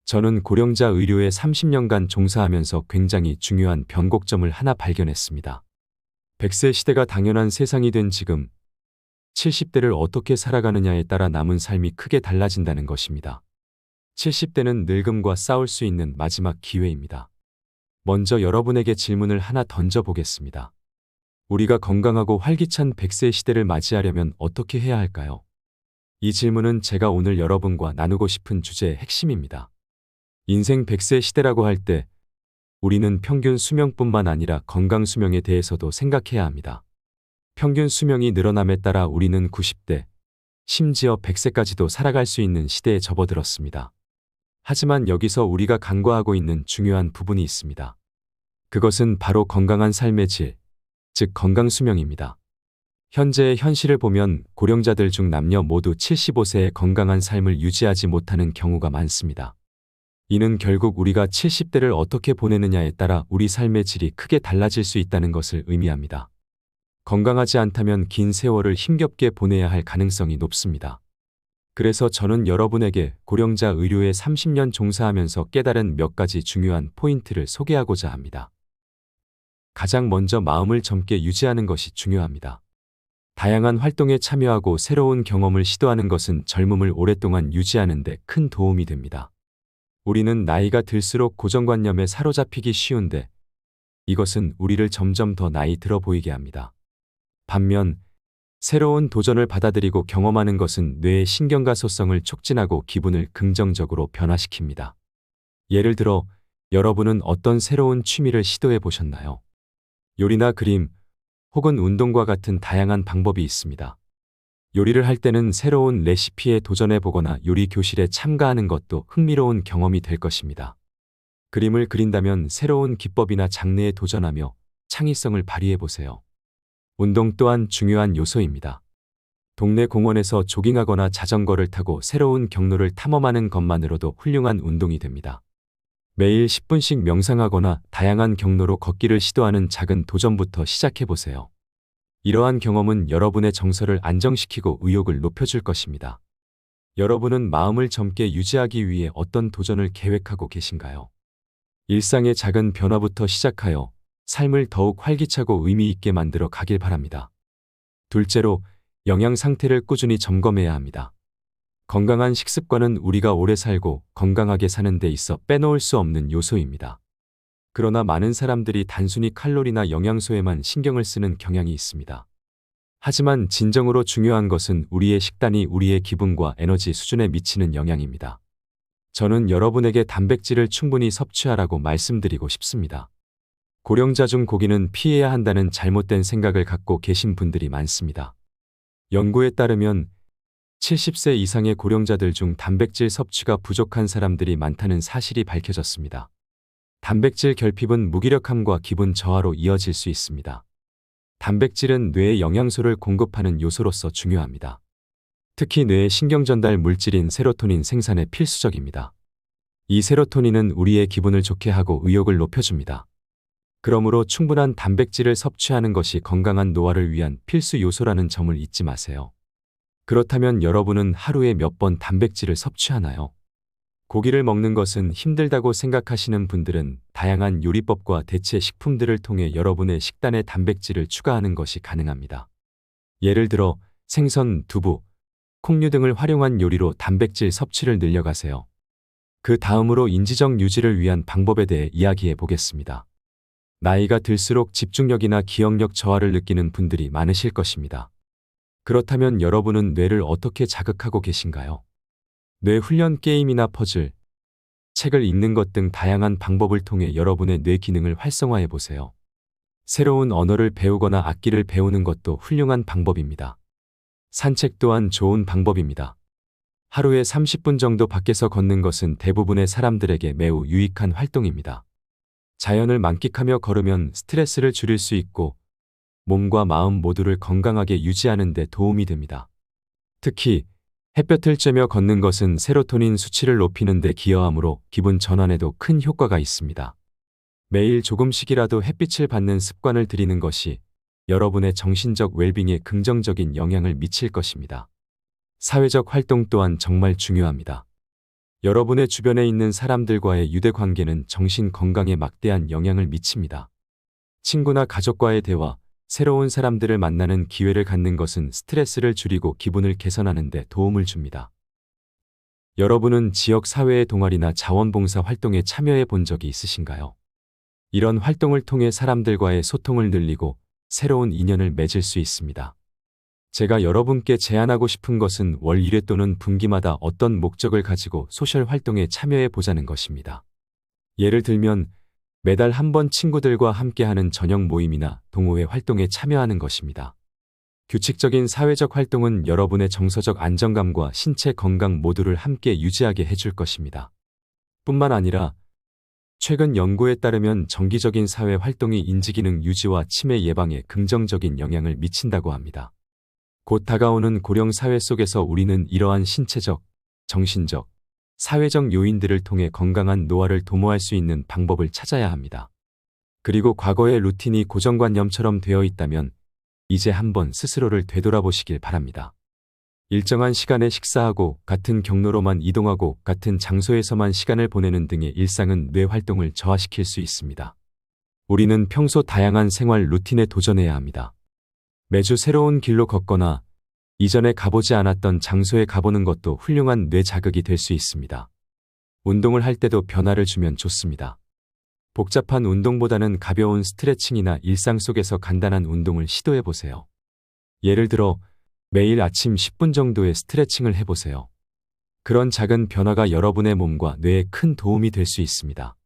저는 고령자 의료에 30년간 종사하면서 굉장히 중요한 변곡점을 하나 발견했습니다. 100세 시대가 당연한 세상이 된 지금, 70대를 어떻게 살아가느냐에 따라 남은 삶이 크게 달라진다는 것입니다. 70대는 늙음과 싸울 수 있는 마지막 기회입니다. 먼저 여러분에게 질문을 하나 던져보겠습니다. 우리가 건강하고 활기찬 100세 시대를 맞이하려면 어떻게 해야 할까요? 이 질문은 제가 오늘 여러분과 나누고 싶은 주제의 핵심입니다. 인생 100세 시대라고 할 때 우리는 평균 수명뿐만 아니라 건강 수명에 대해서도 생각해야 합니다. 평균 수명이 늘어남에 따라 우리는 90대, 심지어 100세까지도 살아갈 수 있는 시대에 접어들었습니다. 하지만 여기서 우리가 간과하고 있는 중요한 부분이 있습니다. 그것은 바로 건강한 삶의 질, 즉 건강 수명입니다. 현재의 현실을 보면 고령자들 중 남녀 모두 75세의 건강한 삶을 유지하지 못하는 경우가 많습니다. 이는 결국 우리가 70대를 어떻게 보내느냐에 따라 우리 삶의 질이 크게 달라질 수 있다는 것을 의미합니다. 건강하지 않다면 긴 세월을 힘겹게 보내야 할 가능성이 높습니다. 그래서 저는 여러분에게 고령자 의료에 30년 종사하면서 깨달은 몇 가지 중요한 포인트를 소개하고자 합니다. 가장 먼저 마음을 젊게 유지하는 것이 중요합니다. 다양한 활동에 참여하고 새로운 경험을 시도하는 것은 젊음을 오랫동안 유지하는 데 큰 도움이 됩니다. 우리는 나이가 들수록 고정관념에 사로잡히기 쉬운데 이것은 우리를 점점 더 나이 들어 보이게 합니다. 반면 새로운 도전을 받아들이고 경험하는 것은 뇌의 신경가소성을 촉진하고 기분을 긍정적으로 변화시킵니다. 예를 들어 여러분은 어떤 새로운 취미를 시도해 보셨나요? 요리나 그림, 혹은 운동과 같은 다양한 방법이 있습니다. 요리를 할 때는 새로운 레시피에 도전해 보거나 요리 교실에 참가하는 것도 흥미로운 경험이 될 것입니다. 그림을 그린다면 새로운 기법이나 장르에 도전하며 창의성을 발휘해 보세요. 운동 또한 중요한 요소입니다. 동네 공원에서 조깅하거나 자전거를 타고 새로운 경로를 탐험하는 것만으로도 훌륭한 운동이 됩니다. 매일 10분씩 명상하거나 다양한 경로로 걷기를 시도하는 작은 도전부터 시작해 보세요. 이러한 경험은 여러분의 정서를 안정시키고 의욕을 높여줄 것입니다. 여러분은 마음을 젊게 유지하기 위해 어떤 도전을 계획하고 계신가요? 일상의 작은 변화부터 시작하여 삶을 더욱 활기차고 의미 있게 만들어 가길 바랍니다. 둘째로, 영양 상태를 꾸준히 점검해야 합니다. 건강한 식습관은 우리가 오래 살고 건강하게 사는 데 있어 빼놓을 수 없는 요소입니다. 그러나 많은 사람들이 단순히 칼로리나 영양소에만 신경을 쓰는 경향이 있습니다. 하지만 진정으로 중요한 것은 우리의 식단이 우리의 기분과 에너지 수준에 미치는 영향입니다. 저는 여러분에게 단백질을 충분히 섭취하라고 말씀드리고 싶습니다. 고령자 중 고기는 피해야 한다는 잘못된 생각을 갖고 계신 분들이 많습니다. 연구에 따르면 70세 이상의 고령자들 중 단백질 섭취가 부족한 사람들이 많다는 사실이 밝혀졌습니다. 단백질 결핍은 무기력함과 기분 저하로 이어질 수 있습니다. 단백질은 뇌에 영양소를 공급하는 요소로서 중요합니다. 특히 뇌의 신경전달 물질인 세로토닌 생산에 필수적입니다. 이 세로토닌은 우리의 기분을 좋게 하고 의욕을 높여줍니다. 그러므로 충분한 단백질을 섭취하는 것이 건강한 노화를 위한 필수 요소라는 점을 잊지 마세요. 그렇다면 여러분은 하루에 몇 번 단백질을 섭취하나요? 고기를 먹는 것은 힘들다고 생각하시는 분들은 다양한 요리법과 대체 식품들을 통해 여러분의 식단에 단백질을 추가하는 것이 가능합니다. 예를 들어 생선, 두부, 콩류 등을 활용한 요리로 단백질 섭취를 늘려가세요. 그 다음으로 인지적 유지를 위한 방법에 대해 이야기해 보겠습니다. 나이가 들수록 집중력이나 기억력 저하를 느끼는 분들이 많으실 것입니다. 그렇다면 여러분은 뇌를 어떻게 자극하고 계신가요? 뇌 훈련 게임이나 퍼즐, 책을 읽는 것 등 다양한 방법을 통해 여러분의 뇌 기능을 활성화해 보세요. 새로운 언어를 배우거나 악기를 배우는 것도 훌륭한 방법입니다. 산책 또한 좋은 방법입니다. 하루에 30분 정도 밖에서 걷는 것은 대부분의 사람들에게 매우 유익한 활동입니다. 자연을 만끽하며 걸으면 스트레스를 줄일 수 있고 몸과 마음 모두를 건강하게 유지하는 데 도움이 됩니다. 특히 햇볕을 쬐며 걷는 것은 세로토닌 수치를 높이는 데 기여하므로 기분 전환에도 큰 효과가 있습니다. 매일 조금씩이라도 햇빛을 받는 습관을 들이는 것이 여러분의 정신적 웰빙에 긍정적인 영향을 미칠 것입니다. 사회적 활동 또한 정말 중요합니다. 여러분의 주변에 있는 사람들과의 유대 관계는 정신 건강에 막대한 영향을 미칩니다. 친구나 가족과의 대화, 새로운 사람들을 만나는 기회를 갖는 것은 스트레스를 줄이고 기분을 개선하는 데 도움을 줍니다. 여러분은 지역 사회의 동아리나 자원봉사 활동에 참여해 본 적이 있으신가요? 이런 활동을 통해 사람들과의 소통을 늘리고 새로운 인연을 맺을 수 있습니다. 제가 여러분께 제안하고 싶은 것은 월 1회 또는 분기마다 어떤 목적을 가지고 소셜 활동에 참여해 보자는 것입니다. 예를 들면 매달 한 번 친구들과 함께하는 저녁 모임이나 동호회 활동에 참여하는 것입니다. 규칙적인 사회적 활동은 여러분의 정서적 안정감과 신체 건강 모두를 함께 유지하게 해줄 것입니다. 뿐만 아니라 최근 연구에 따르면 정기적인 사회 활동이 인지기능 유지와 치매 예방에 긍정적인 영향을 미친다고 합니다. 곧 다가오는 고령 사회 속에서 우리는 이러한 신체적, 정신적, 사회적 요인들을 통해 건강한 노화를 도모할 수 있는 방법을 찾아야 합니다. 그리고 과거의 루틴이 고정관념처럼 되어 있다면 이제 한번 스스로를 되돌아보시길 바랍니다. 일정한 시간에 식사하고 같은 경로로만 이동하고 같은 장소에서만 시간을 보내는 등의 일상은 뇌 활동을 저하시킬 수 있습니다. 우리는 평소 다양한 생활 루틴에 도전해야 합니다. 매주 새로운 길로 걷거나 이전에 가보지 않았던 장소에 가보는 것도 훌륭한 뇌 자극이 될 수 있습니다. 운동을 할 때도 변화를 주면 좋습니다. 복잡한 운동보다는 가벼운 스트레칭이나 일상 속에서 간단한 운동을 시도해 보세요. 예를 들어 매일 아침 10분 정도의 스트레칭을 해보세요. 그런 작은 변화가 여러분의 몸과 뇌에 큰 도움이 될 수 있습니다.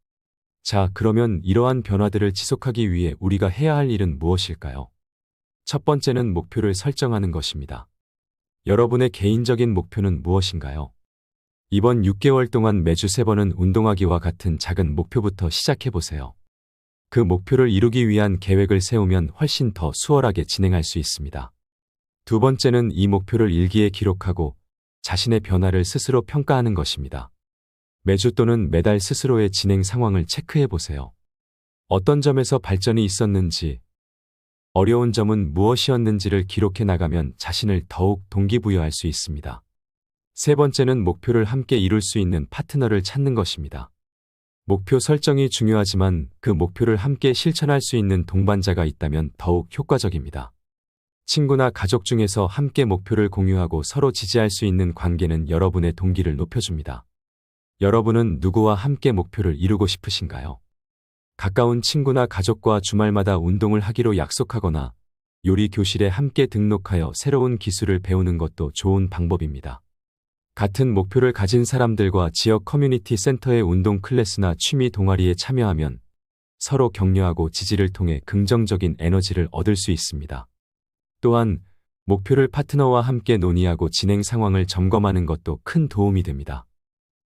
자, 그러면 이러한 변화들을 지속하기 위해 우리가 해야 할 일은 무엇일까요? 첫 번째는 목표를 설정하는 것입니다. 여러분의 개인적인 목표는 무엇인가요? 이번 6개월 동안 매주 3번은 운동하기와 같은 작은 목표부터 시작해보세요. 그 목표를 이루기 위한 계획을 세우면 훨씬 더 수월하게 진행할 수 있습니다. 두 번째는 이 목표를 일기에 기록하고 자신의 변화를 스스로 평가하는 것입니다. 매주 또는 매달 스스로의 진행 상황을 체크해보세요. 어떤 점에서 발전이 있었는지, 어려운 점은 무엇이었는지를 기록해 나가면 자신을 더욱 동기부여할 수 있습니다. 세 번째는 목표를 함께 이룰 수 있는 파트너를 찾는 것입니다. 목표 설정이 중요하지만 그 목표를 함께 실천할 수 있는 동반자가 있다면 더욱 효과적입니다. 친구나 가족 중에서 함께 목표를 공유하고 서로 지지할 수 있는 관계는 여러분의 동기를 높여줍니다. 여러분은 누구와 함께 목표를 이루고 싶으신가요? 가까운 친구나 가족과 주말마다 운동을 하기로 약속하거나 요리 교실에 함께 등록하여 새로운 기술을 배우는 것도 좋은 방법입니다. 같은 목표를 가진 사람들과 지역 커뮤니티 센터의 운동 클래스나 취미 동아리에 참여하면 서로 격려하고 지지를 통해 긍정적인 에너지를 얻을 수 있습니다. 또한 목표를 파트너와 함께 논의하고 진행 상황을 점검하는 것도 큰 도움이 됩니다.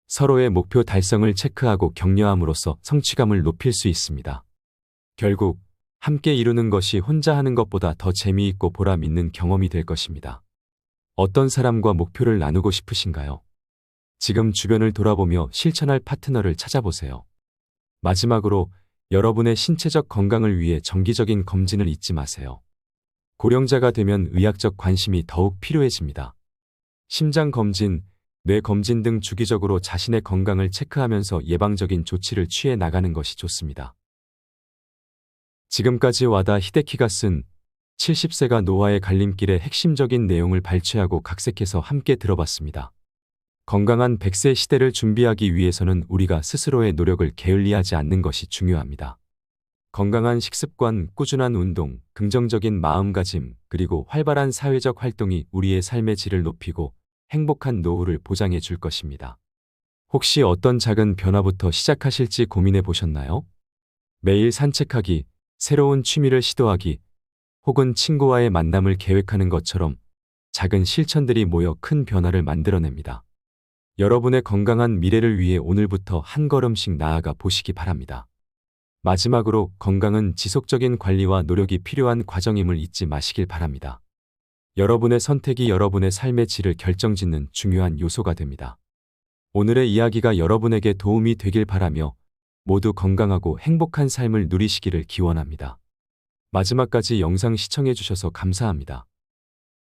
서로의 목표 달성을 체크하고 격려함으로써 성취감을 높일 수 있습니다. 결국 함께 이루는 것이 혼자 하는 것보다 더 재미있고 보람 있는 경험이 될 것입니다. 어떤 사람과 목표를 나누고 싶으신가요? 지금 주변을 돌아보며 실천할 파트너를 찾아보세요. 마지막으로 여러분의 신체적 건강을 위해 정기적인 검진을 잊지 마세요. 고령자가 되면 의학적 관심이 더욱 필요해집니다. 심장 검진, 뇌 검진 등 주기적으로 자신의 건강을 체크하면서 예방적인 조치를 취해 나가는 것이 좋습니다. 지금까지 와다 히데키가 쓴 70세가 노화의 갈림길의 핵심적인 내용을 발췌하고 각색해서 함께 들어봤습니다. 건강한 100세 시대를 준비하기 위해서는 우리가 스스로의 노력을 게을리하지 않는 것이 중요합니다. 건강한 식습관, 꾸준한 운동, 긍정적인 마음가짐, 그리고 활발한 사회적 활동이 우리의 삶의 질을 높이고 행복한 노후를 보장해 줄 것입니다. 혹시 어떤 작은 변화부터 시작하실지 고민해 보셨나요? 매일 산책하기, 새로운 취미를 시도하기, 혹은 친구와의 만남을 계획하는 것처럼 작은 실천들이 모여 큰 변화를 만들어냅니다. 여러분의 건강한 미래를 위해 오늘부터 한 걸음씩 나아가 보시기 바랍니다. 마지막으로 건강은 지속적인 관리와 노력이 필요한 과정임을 잊지 마시길 바랍니다. 여러분의 선택이 여러분의 삶의 질을 결정짓는 중요한 요소가 됩니다. 오늘의 이야기가 여러분에게 도움이 되길 바라며 모두 건강하고 행복한 삶을 누리시기를 기원합니다. 마지막까지 영상 시청해 주셔서 감사합니다.